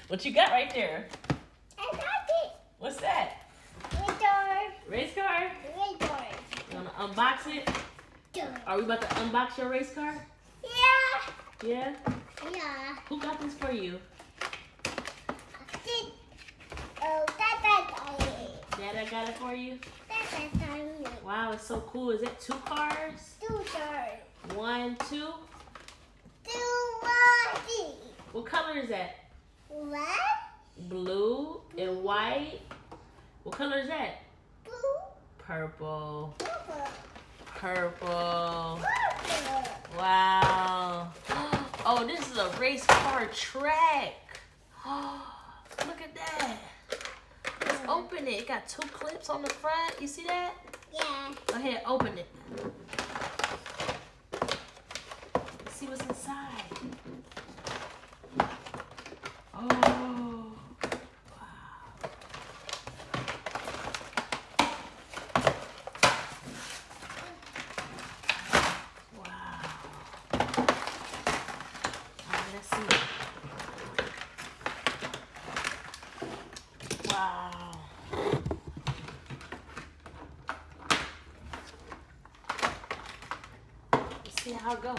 What you got right there? I got it. What's that? Race car? You wanna unbox it? Are we about to unbox your race car? Yeah. Yeah? Yeah. Who got this for you? Dada got it. Dada got it for you? Dada got it. Wow, it's so cool. Is it 2 cars? 2 cars. 1, 2? 2, 1. What color is that? What? Blue and white. What color is that? Blue. Purple. Purple. Purple. Purple. Wow. Oh, this is a race car track. Look at that. Let's open it. It got 2 clips on the front. You see that? Yeah. Go ahead, open it. Let's see what's inside. Oh. Let's see. Wow. Let's see how it goes.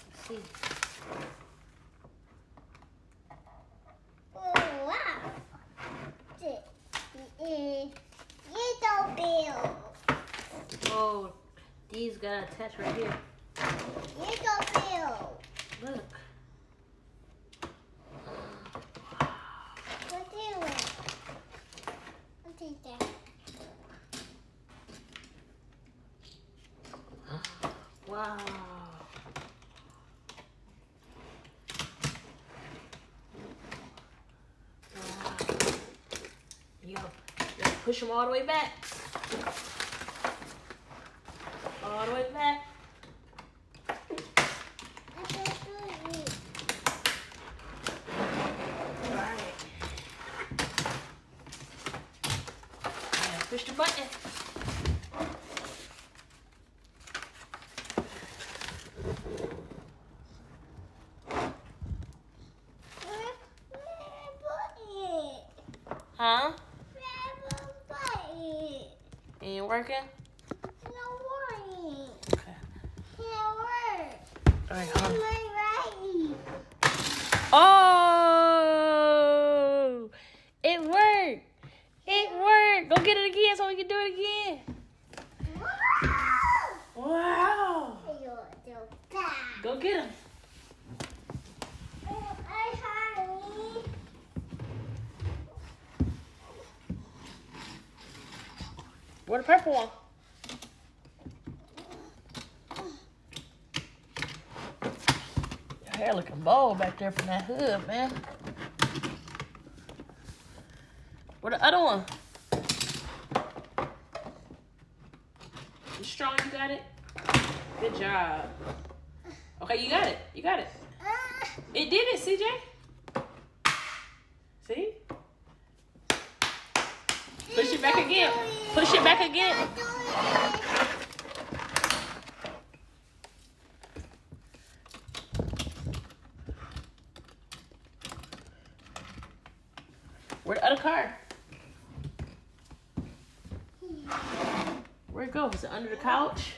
Let's see. Oh, wow. Little bill. Oh, these got attached right here. Little bill. Look. What is it? What is that? Wow. You gotta push them all the way back. All the way back. Alright. Push the button. Huh? Ain't working? Okay. Alright, hold on. Oh! It worked! It worked! Go get it again so we can do it again. Wow! Go get him. Where the purple one? Your hair looking bold back there from that hood, man. Where the other one? You strong? You got it? Good job. Okay, you got it. You got it. It did it, CJ. See? Push it back again. Push it back again. Where the other car? Where'd it go? Is it under the couch?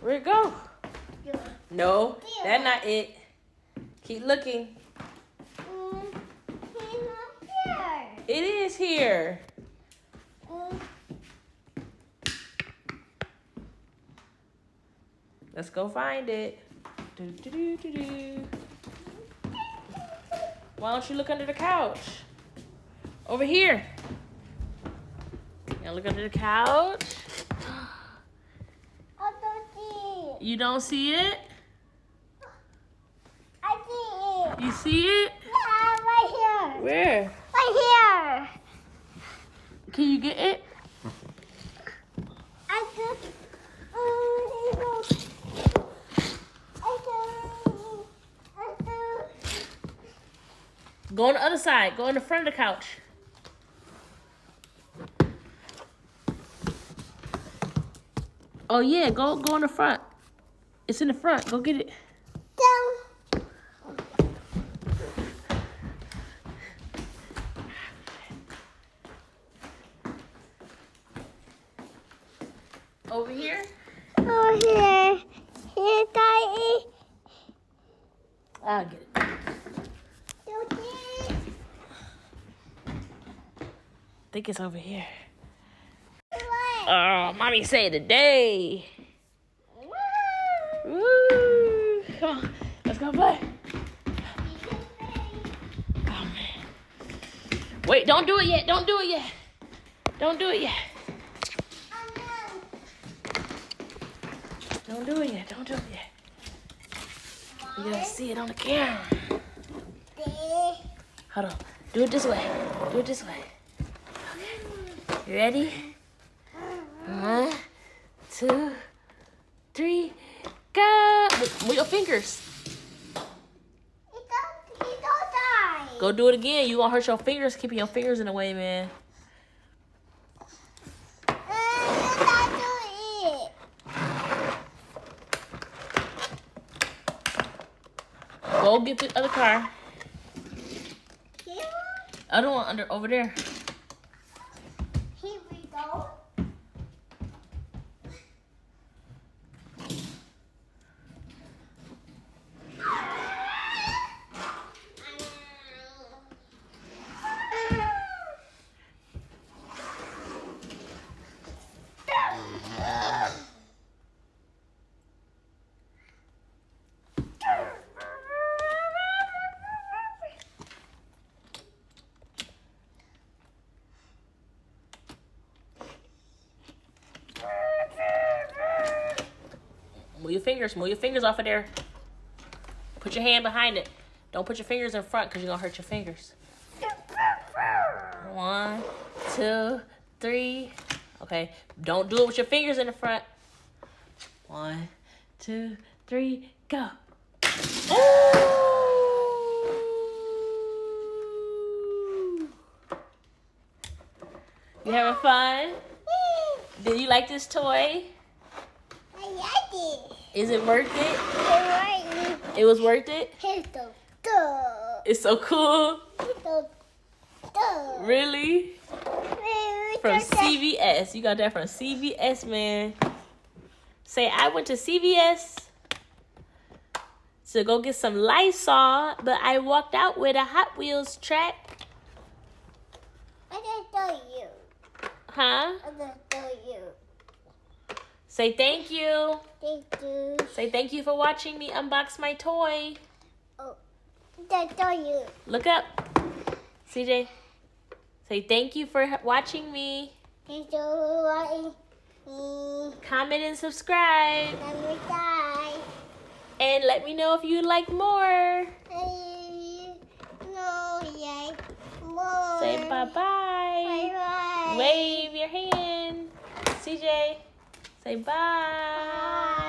Where'd it go? No, that's not it. Keep looking. It is here. Let's go find it. Do, do, do, do, do. Why don't you look under the couch? Over here. Now look under the couch. You don't see it? I see it. You see it? Yeah, right here. Where? Right here. Can you get it? I just. Go on the other side. Go in the front of the couch. Oh yeah, go in the front. It's in the front. Go get it. Down. Over here? Over here. Here, Daddy. I'll get it. Do this. I think it's over here. What? Oh, mommy saved the day. Woo! Come on, let's go play. Oh man. Wait, don't do it yet. Don't do it yet. Don't do it yet. Don't do it yet. Don't do it yet. You gotta see it on the camera. Hold on. Do it this way. Do it this way. Okay. You ready? 1, 2, 3, go! Move your fingers. He don't die. Go do it again. You gonna hurt your fingers. Keeping your fingers in the way, man. You don't do it. Go get the other car. Here? Other one over there. Here we go. Move your fingers. Move your fingers off of there. Put your hand behind it. Don't put your fingers in front because you're gonna hurt your fingers. 1, 2, 3. Okay. Don't do it with your fingers in the front. 1, 2, 3, go. Ooh. You having fun? Did you like this toy? I like it. Is it worth it? I like it. It was worth it? Here's the door. It's so cool. Here's the door. Really? From CVS. You got that from CVS, man. Say, I went to CVS to go get some Lysol, but I walked out with a Hot Wheels track. I just told you. Huh? I just told you. Say thank you. Thank you. Say thank you for watching me unbox my toy. Oh, I just told you. Look up. CJ. Say thank you for watching me. Thank you for watching me. Comment and subscribe. Let me die. And let me know if you like more. No, yay. More. Say bye-bye. Bye-bye. Wave your hand. CJ. Say bye. Bye.